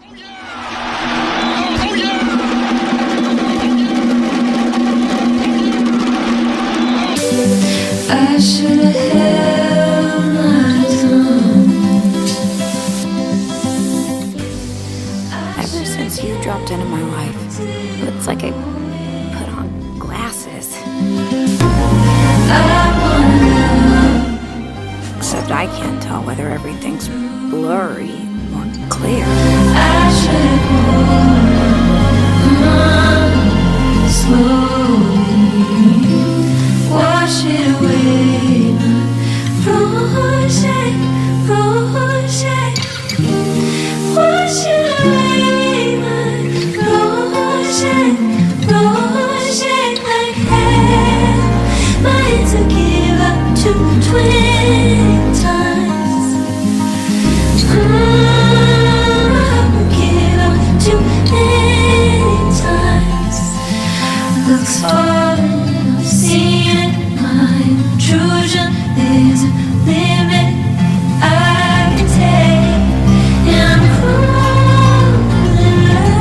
I should have held my tongue. Ever since you dropped into my life, it's like I put on glasses. Except I can't tell whether everything's blurry or clear. I should have slowly wash it away. Wash it away. Wash it like hell. My hands will give up to 20 times. I will give up too many times. Looks falling, I've seen it. My intrusion, there's a limit I can take. And I'm cruel in love.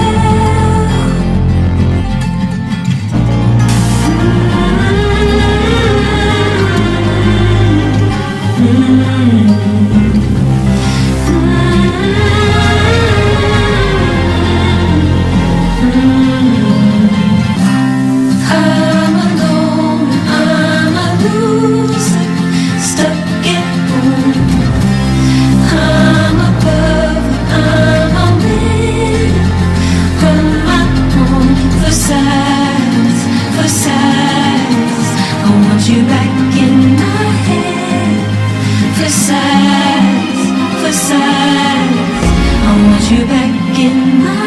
I'm alone, I'm a loser, stuck at home. I'm above, I'm a winner, from my own for size. I want you back in my head, for size. I want you back in my